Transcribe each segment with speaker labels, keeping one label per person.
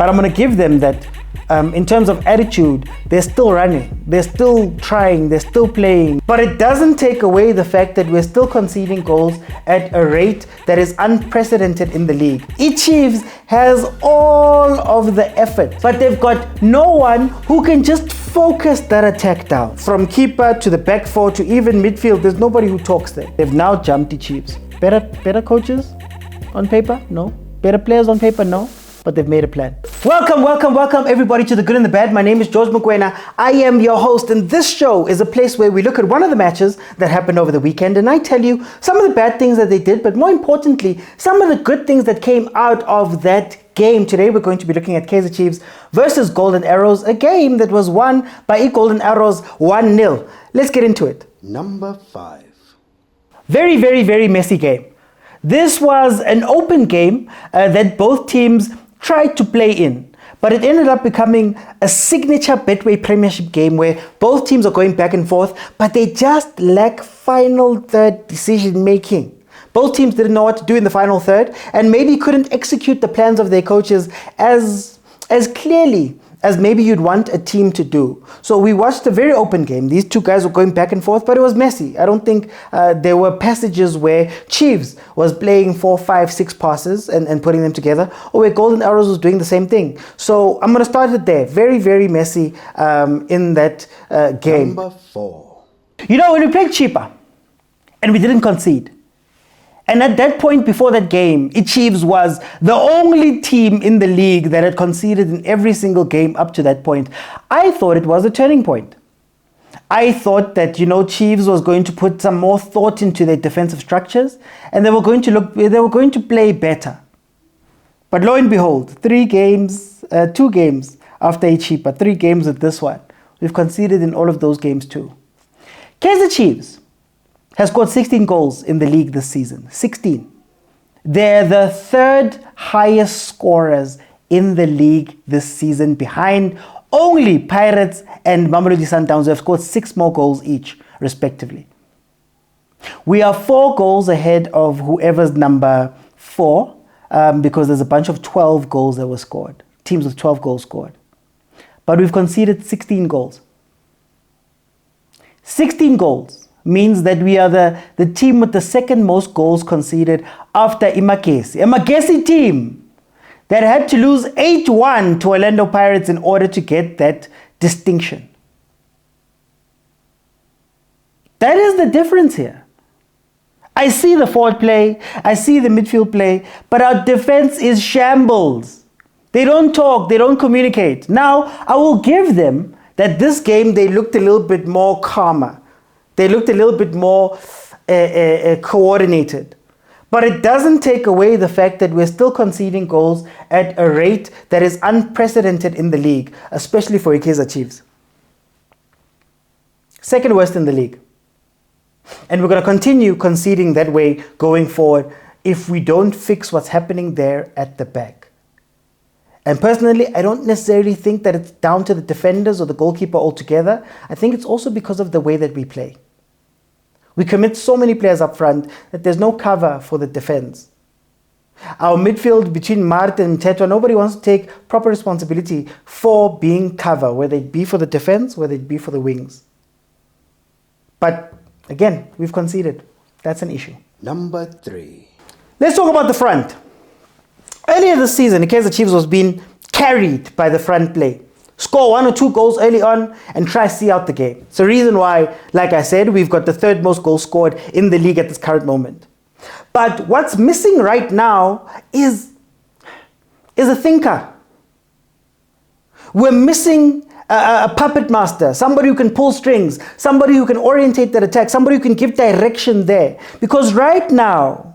Speaker 1: But I'm going to give them that in terms of attitude, they're still running, they're still trying, they're still playing. But it doesn't take away the fact that we're still conceding goals at a rate that is unprecedented in the league. Chiefs has all of the effort, but they've got no one who can just focus that attack down. From keeper to the back four to even midfield, there's nobody who talks there. They've now jumped the Chiefs. Better coaches on paper? No. Better players on paper? No. But they've made a plan. Welcome everybody to The Good and the Bad. My name is George Mokwena. I am your host, and this show is a place where we look at one of the matches that happened over the weekend, and I tell you some of the bad things that they did, but more importantly, some of the good things that came out of that game. Today we're going to be looking at Kaizer Chiefs versus Golden Arrows, a game that was won by Golden Arrows 1-0. Let's get into it.
Speaker 2: Number 5.
Speaker 1: Very messy game. This was an open game that both teams tried to play in, but it ended up becoming a signature Betway Premiership game where both teams are going back and forth, but they just lack final third decision making. Both teams didn't know what to do in the final third and maybe couldn't execute the plans of their coaches as clearly as maybe you'd want a team to do. So we watched a very open game. These two guys were going back and forth, but it was messy. I don't think there were passages where Chiefs was playing 4, 5, 6 passes and putting them together, or where Golden Arrows was doing the same thing. So I'm going to start it there. Very messy in that game.
Speaker 2: Number 4.
Speaker 1: You know, when we played cheaper and we didn't concede, and at that point before that game, Chiefs was the only team in the league that had conceded in every single game up to that point. I thought it was a turning point. I thought that, Chiefs was going to put some more thought into their defensive structures and they were going to play better. But lo and behold, 2 games after cheaper, 3 games with this one, we've conceded in all of those games too. Kaizer Chiefs has scored 16 goals in the league this season. 16. They're the 3rd highest scorers in the league this season, behind only Pirates and Mamelodi Sundowns, who have scored 6 more goals each, respectively. We are 4 goals ahead of whoever's number 4, because there's a bunch of 12 goals that were scored. Teams with 12 goals scored. But we've conceded 16 goals. 16 goals means that we are the team with the 2nd most goals conceded after Imakesi. A Makesi team that had to lose 8-1 to Orlando Pirates in order to get that distinction. That is the difference here. I see the forward play, I see the midfield play, but our defense is shambles. They don't talk, they don't communicate. Now, I will give them that this game they looked a little bit more calmer. They looked a little bit more coordinated. But it doesn't take away the fact that we're still conceding goals at a rate that is unprecedented in the league, especially for Kaizer Chiefs. 2nd worst in the league. And we're going to continue conceding that way going forward if we don't fix what's happening there at the back. And personally, I don't necessarily think that it's down to the defenders or the goalkeeper altogether. I think it's also because of the way that we play. We commit so many players up front that there's no cover for the defense. Our midfield between Mart and Mtetwa, nobody wants to take proper responsibility for being cover, whether it be for the defense, whether it be for the wings. But again, we've conceded. That's an issue.
Speaker 2: Number 3.
Speaker 1: Let's talk about the front. Earlier this season, the Kaizer Chiefs was being carried by the front play. Score 1 or 2 goals early on and try to see out the game. It's the reason why, like I said, we've got the 3rd most goals scored in the league at this current moment. But what's missing right now is a thinker. We're missing a puppet master, somebody who can pull strings, somebody who can orientate that attack, somebody who can give direction there. Because right now,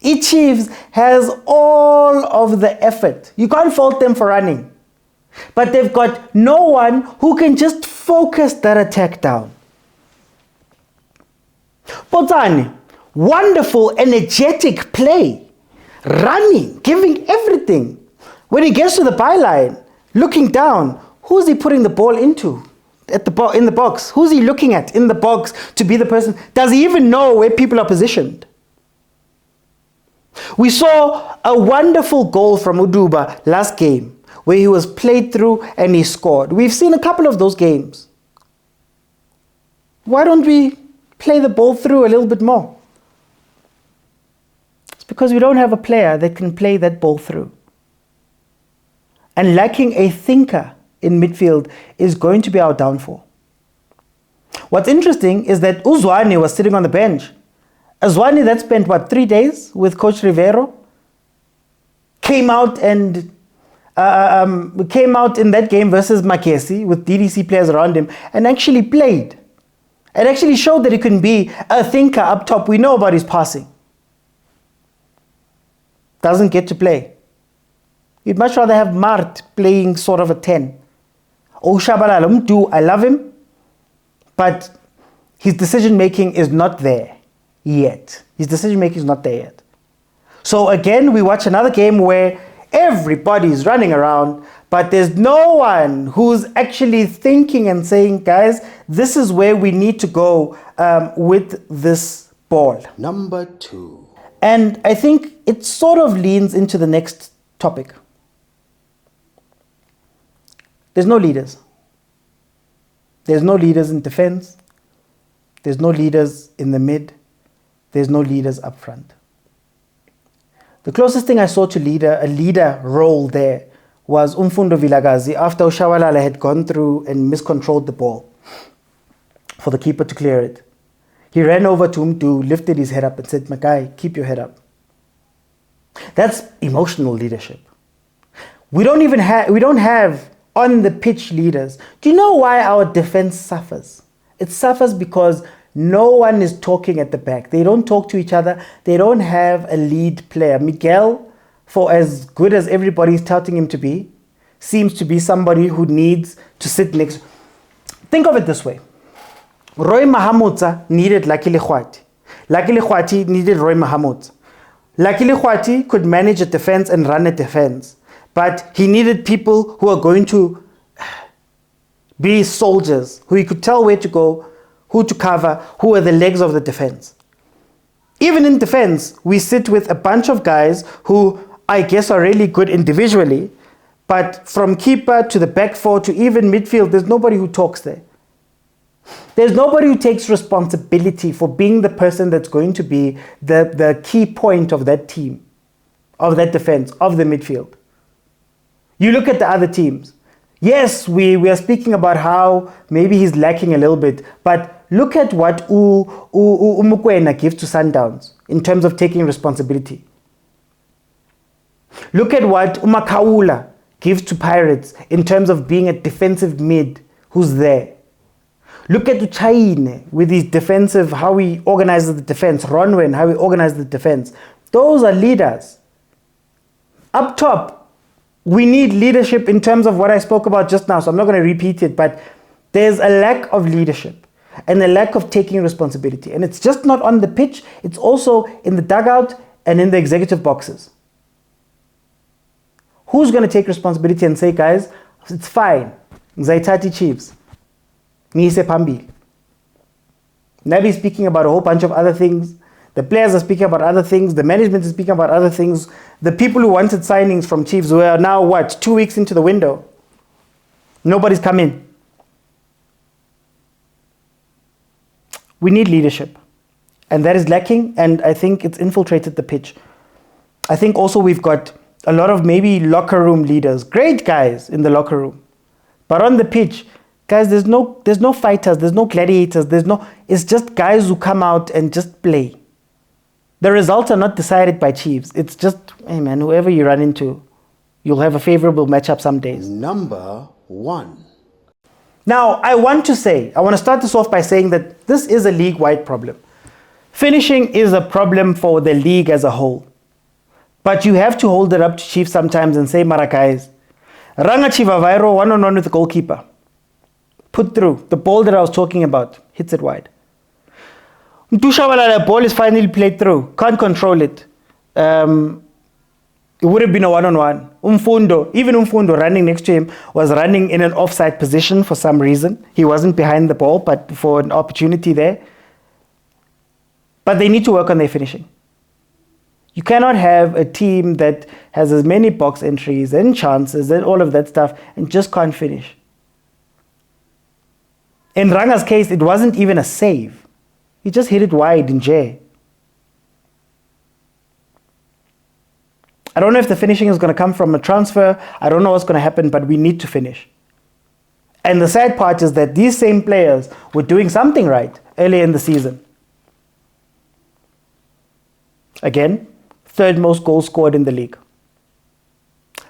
Speaker 1: Chiefs has all of the effort. You can't fault them for running. But they've got no one who can just focus that attack down. Potani, wonderful, energetic play. Running, giving everything. When he gets to the byline, looking down, who's he putting the ball into? In the box? Who's he looking at in the box to be the person? Does he even know where people are positioned? We saw a wonderful goal from Uduba last game where he was played through and he scored. We've seen a couple of those games. Why don't we play the ball through a little bit more? It's because we don't have a player that can play that ball through. And lacking a thinker in midfield is going to be our downfall. What's interesting is that Tshwane was sitting on the bench. A Tshwane that spent, 3 days with Coach Rivero, came out in that game versus Makesi with DDC players around him and actually played. It actually showed that he can be a thinker up top. We know about his passing. Doesn't get to play. You'd much rather have Mart playing sort of a 10. Shabalala, I love him, but his decision making is not there yet. His decision making is not there yet. So again, we watch another game where everybody's running around, but there's no one who's actually thinking and saying, guys, this is where we need to go with this ball.
Speaker 2: Number 2.
Speaker 1: And I think it sort of leans into the next topic. There's no leaders. There's no leaders in defense. There's no leaders in the mid. There's no leaders up front. The closest thing I saw to a leader role there was Umfundo Vilakazi after Shabalala had gone through and miscontrolled the ball for the keeper to clear it. He ran over to Umdu, lifted his head up and said, Makai, keep your head up. That's emotional leadership. We don't have on the pitch leaders. Do you know why our defense suffers? It suffers because no one is talking at the back. They don't talk to each other. They don't have a lead player. Miguel, for as good as everybody's touting him to be, seems to be somebody who needs to sit next. Think of it this way. Roy Mahamudza needed Lucky Likhwati. Lucky Likhwati needed Roy Mahamudza. Lucky Likhwati could manage a defense and run a defense, but he needed people who are going to be soldiers, who he could tell where to go, who to cover, who are the legs of the defense. Even in defense, we sit with a bunch of guys who I guess are really good individually, but from keeper to the back four to even midfield, there's nobody who talks there. There's nobody who takes responsibility for being the person that's going to be the key point of that team, of that defense, of the midfield. You look at the other teams. Yes, we are speaking about how maybe he's lacking a little bit, but look at what mokwena gives to Sundowns in terms of taking responsibility. Look at what Makaula gives to Pirates in terms of being a defensive mid who's there. Look at tshwane with his defensive, how he organizes the defense. Ronwen, how he organizes the defense. Those are leaders. Up top, we need leadership in terms of what I spoke about just now, so I'm not going to repeat it, but there's a lack of leadership and a lack of taking responsibility. And it's just not on the pitch, it's also in the dugout and in the executive boxes. Who's going to take responsibility and say, guys, it's fine. Kaizer Chiefs. Nise Pambi. Nabi's speaking about a whole bunch of other things. The players are speaking about other things. The management is speaking about other things. The people who wanted signings from Chiefs were now, 2 weeks into the window. Nobody's come in. We need leadership. And that is lacking, and I think it's infiltrated the pitch. I think also we've got a lot of maybe locker room leaders, great guys in the locker room. But on the pitch, guys, there's no fighters, there's no gladiators, it's just guys who come out and just play. The results are not decided by Chiefs. It's just, hey man, whoever you run into, you'll have a favorable matchup some days.
Speaker 2: Number 1.
Speaker 1: Now, I want to start this off by saying that this is a league-wide problem. Finishing is a problem for the league as a whole. But you have to hold it up to Chiefs sometimes and say, Mara guys, Ranga Chivavairo, 1-on-1 with the goalkeeper. Put through. The ball that I was talking about hits it wide. The ball is finally played through. Can't control it. It would have been a 1-on-1. Umfundo running next to him was running in an offside position for some reason. He wasn't behind the ball, but for an opportunity there. But they need to work on their finishing. You cannot have a team that has as many box entries and chances and all of that stuff and just can't finish. In Ranga's case, it wasn't even a save. He just hit it wide in J. I don't know if the finishing is going to come from a transfer. I don't know what's going to happen, but we need to finish. And the sad part is that these same players were doing something right earlier in the season. Again, third most goals scored in the league.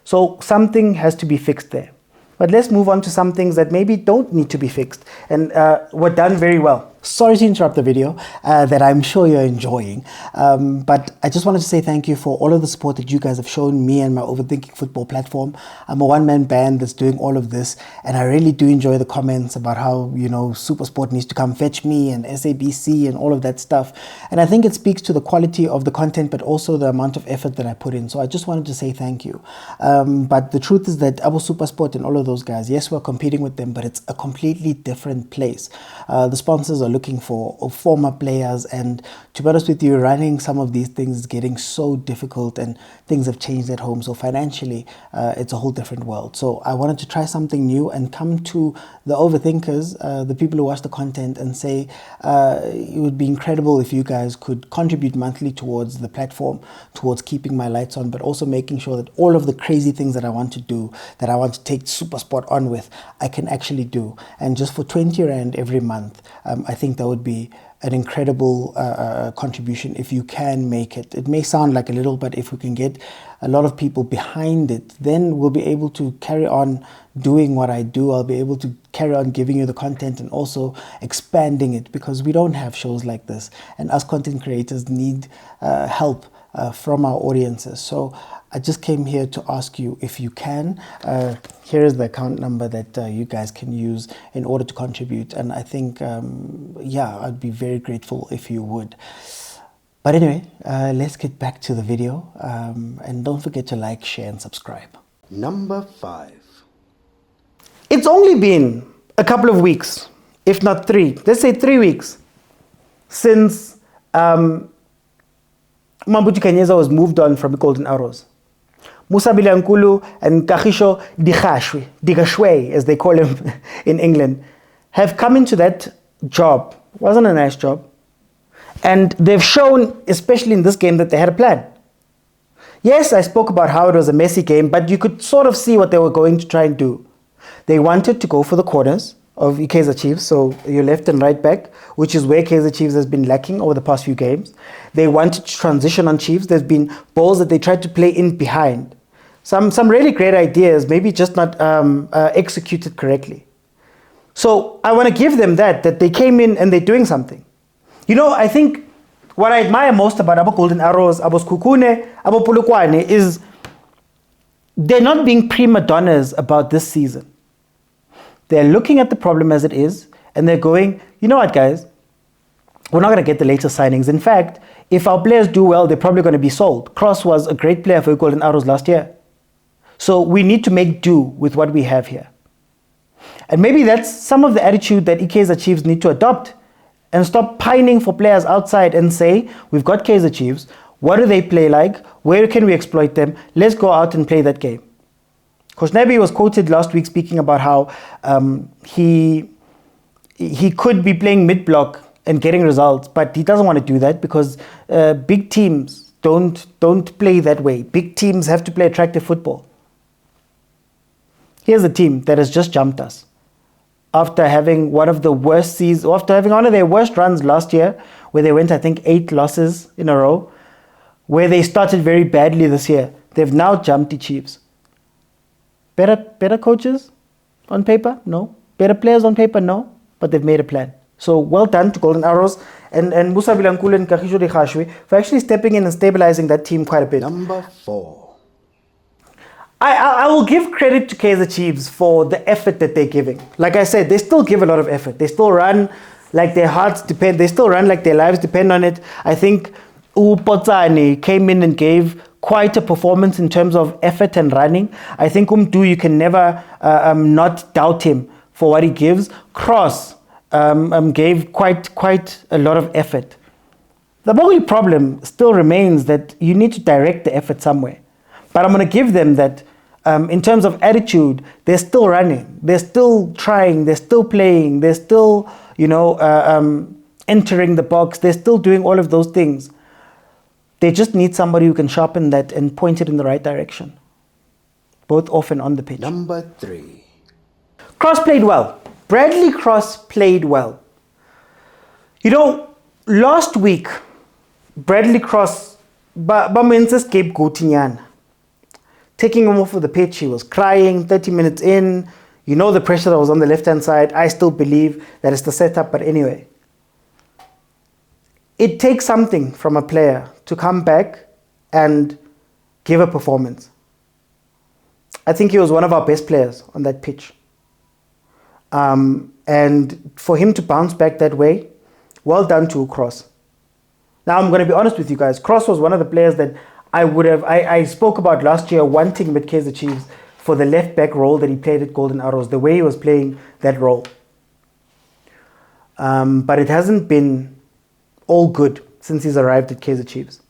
Speaker 1: So something has to be fixed there. But let's move on to some things that maybe don't need to be fixed and were done very well. Sorry to interrupt the video that I'm sure you're enjoying, but I just wanted to say thank you for all of the support that you guys have shown me and my Overthinking Football platform. I'm a one-man band that's doing all of this, and I really do enjoy the comments about how, you know, Supersport needs to come fetch me and SABC and all of that stuff. And I think it speaks to the quality of the content, but also the amount of effort that I put in. So I just wanted to say thank you. But the truth is that Abo Supersport and all of those guys, yes, we're competing with them, but it's a completely different place. The sponsors are looking for former players, and to be honest with you, running some of these things is getting so difficult, and things have changed at home. So financially, it's a whole different world. So I wanted to try something new and come to the overthinkers, the people who watch the content, and say it would be incredible if you guys could contribute monthly towards the platform, towards keeping my lights on, but also making sure that all of the crazy things that I want to do, that I want to take Supersport on with, I can actually do. And just for 20 Rand every month, I think that would be an incredible contribution if you can make it. It may sound like a little, but if we can get a lot of people behind it, then we'll be able to carry on doing what I do. I'll be able to carry on giving you the content and also expanding it, because we don't have shows like this, and us content creators need help from our audiences. So I just came here to ask you if you can. Here is the account number that you guys can use in order to contribute. And I think, yeah, I'd be very grateful if you would. But anyway, let's get back to the video. And don't forget to like, share, and subscribe.
Speaker 2: Number 5.
Speaker 1: It's only been a couple of weeks, if not 3. Let's say 3 weeks since Mabuti Kanyeza was moved on from the Golden Arrows. Musa Bilankulu and Kagisho Digashwe, as they call him in England, have come into that job. Wasn't a nice job. And they've shown, especially in this game, that they had a plan. Yes, I spoke about how it was a messy game, but you could sort of see what they were going to try and do. They wanted to go for the corners of Kaizer Chiefs, so your left and right back, which is where Kaizer Chiefs has been lacking over the past few games. They wanted to transition on Chiefs. There's been balls that they tried to play in behind. Some really great ideas, maybe just not executed correctly. So I want to give them that they came in and they're doing something. You know, I think what I admire most about Abo Golden Arrows, Abo Skukune, Abo Polokwane is they're not being prima donnas about this season. They're looking at the problem as it is, and they're going, you know what, guys? We're not going to get the latest signings. In fact, if our players do well, they're probably going to be sold. Cross was a great player for Golden Arrows last year. So we need to make do with what we have here. And maybe that's some of the attitude that Kaizer Chiefs need to adopt, and stop pining for players outside and say, we've got Kaizer Chiefs. What do they play like? Where can we exploit them? Let's go out and play that game. Coach Nabi was quoted last week speaking about how he could be playing mid-block and getting results, but he doesn't want to do that because big teams don't play that way. Big teams have to play attractive football. Here's a team that has just jumped us after having one of their worst runs last year, where they went, I think, 8 losses in a row, where they started very badly this year. They've now jumped the Chiefs. Better coaches on paper? No. Better players on paper? No. But they've made a plan. So well done to Golden Arrows and Musa Bilankulu and Kagisho Dikhashwe for actually stepping in and stabilizing that team quite a bit.
Speaker 2: Number 4.
Speaker 1: I will give credit to Kaizer Chiefs for the effort that they're giving. Like I said, they still give a lot of effort. They still run like their hearts depend. They still run like their lives depend on it. I think Potsani came in and gave quite a performance in terms of effort and running. I think Umdu, you can never not doubt him for what he gives. Cross gave quite a lot of effort. The only problem still remains that you need to direct the effort somewhere. But I'm going to give them that in terms of attitude, they're still running, they're still trying, they're still playing, they're still, entering the box, they're still doing all of those things. They just need somebody who can sharpen that and point it in the right direction, both off and on the pitch.
Speaker 2: Number 3.
Speaker 1: Cross played well. Bradley Cross played well. Last week, Bradley Cross, taking him off of the pitch, he was crying 30 minutes in. The pressure that was on the left-hand side. I still believe that it's the setup, but anyway. It takes something from a player to come back and give a performance. I think he was one of our best players on that pitch. And for him to bounce back that way, well done to Cross. Now, I'm going to be honest with you guys. Cross was one of the players that I spoke about last year wanting him at Kaizer Chiefs for the left-back role that he played at Golden Arrows, the way he was playing that role. But it hasn't been all good since he's arrived at Kaizer Chiefs.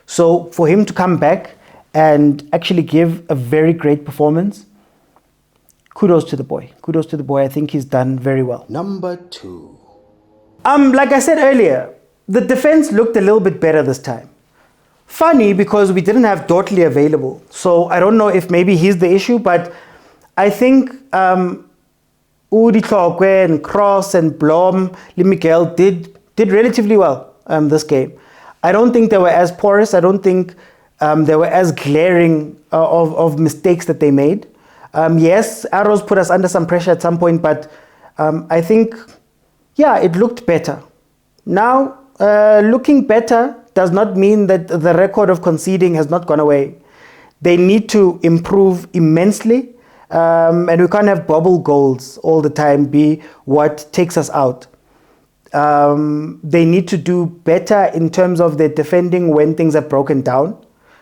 Speaker 1: So for him to come back and actually give a very great performance, kudos to the boy. Kudos to the boy. I think he's done very well.
Speaker 2: Number 2.
Speaker 1: Like I said earlier, the defense looked a little bit better this time. Funny because we didn't have Dortley available. So I don't know if maybe he's the issue, but I think Udi Tlokwe and Cross and Blom, Miguel did relatively well this game. I don't think they were as porous. I don't think they were as glaring of mistakes that they made. Yes, Arrows put us under some pressure at some point, but I think, it looked better. Now, looking better does not mean that the record of conceding has not gone away. They need to improve immensely, and we can't have bubble goals all the time be what takes us out. They need to do better in terms of their defending when things are broken down,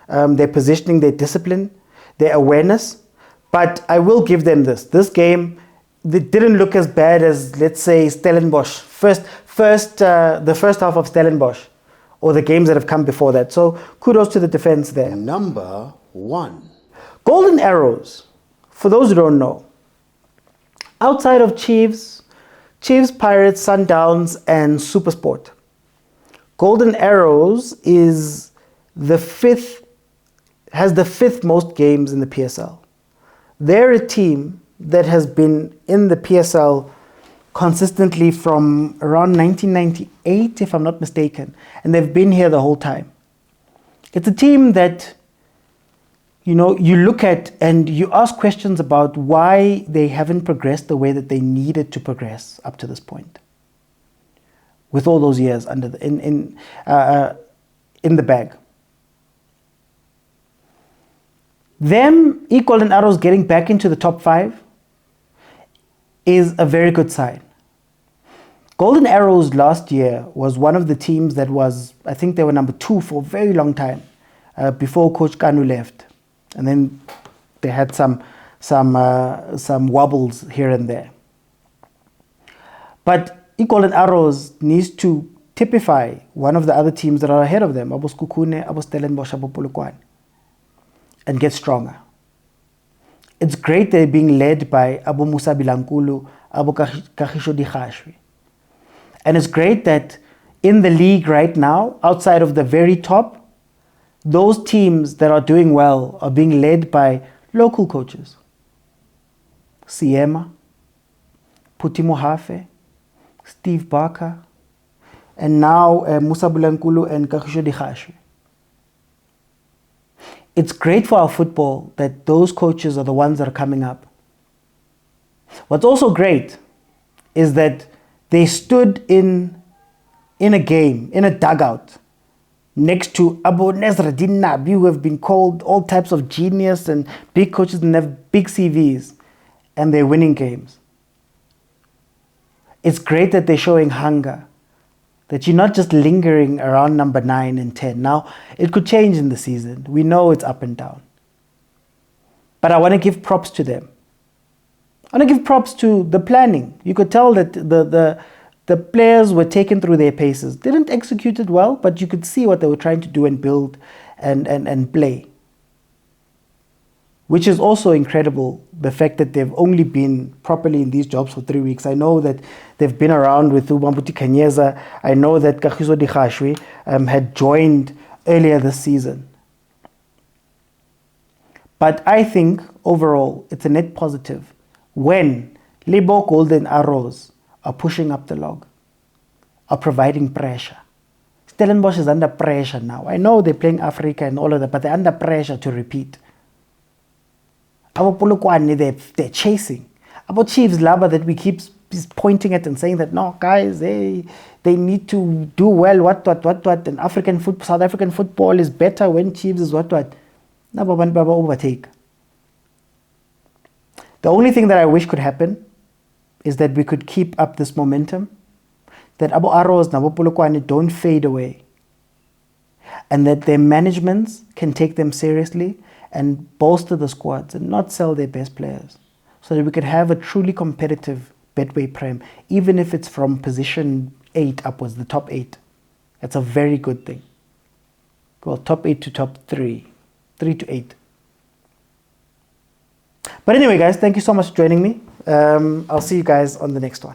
Speaker 1: their positioning, their discipline, their awareness. But I will give them this. This game, they didn't look as bad as, let's say, Stellenbosch. The first half of Stellenbosch, or the games that have come before that. So kudos to the defense there.
Speaker 2: Number 1.
Speaker 1: Golden Arrows, for those who don't know, outside of Chiefs, Pirates, Sundowns, and Supersport, Golden Arrows has the fifth most games in the PSL. They're a team that has been in the PSL consistently from around 1998, if I'm not mistaken, and they've been here the whole time. It's a team that, you look at and you ask questions about why they haven't progressed the way that they needed to progress up to this point. With all those years in the bag. Them, Golden Arrows getting back into the top 5 is a very good sign. Golden Arrows last year was one of the teams that was, I think they were number 2 for a very long time before Coach Kanu left. And then they had some wobbles here and there. But Golden Arrows needs to typify one of the other teams that are ahead of them, Abo Skukune, Abo Stellenbosch, Abo Polokwane, and get stronger. It's great they're being led by Abu Musa Bilankulu, Abu Kahisho Dikhashwi. And it's great that in the league right now, outside of the very top, those teams that are doing well are being led by local coaches. Siema, Puti Mohafe, Steve Barker, and now Musa Bilankulu and Kahisho Dikhashwi. It's great for our football that those coaches are the ones that are coming up. What's also great is that they stood in a game, in a dugout, next to Abu Nasruddin Nabi, who have been called all types of genius and big coaches and have big CVs, and they're winning games. It's great that they're showing hunger, that you're not just lingering around number 9 and 10. Now, it could change in the season. We know it's up and down. But I want to give props to them. I want to give props to the planning. You could tell that The players were taken through their paces. Didn't execute it well, but you could see what they were trying to do and build and play. Which is also incredible, the fact that they've only been properly in these jobs for 3 weeks. I know that they've been around with Ubambuti Kanyeza. I know that Kagiso Dikashwe had joined earlier this season. But I think overall it's a net positive when Libo Golden Arrows are pushing up the log, are providing pressure. Stellenbosch is under pressure now. I know they're playing Africa and all of that, but they're under pressure to repeat. Our Polokwane, they're chasing. About Chiefs Lava that we keep pointing at and saying that, no, guys, they need to do well, what. And South African football is better when Chiefs is what. Baba overtake. The only thing that I wish could happen is that we could keep up this momentum, that Abo Arrows and Abo Polokwane don't fade away, and that their managements can take them seriously and bolster the squads and not sell their best players, so that we could have a truly competitive Betway Prem, even if it's from position 8 upwards, the top 8. That's a very good thing. Well, top 8 to top 3, 3 to 8. But anyway, guys, thank you so much for joining me. I'll see you guys on the next one.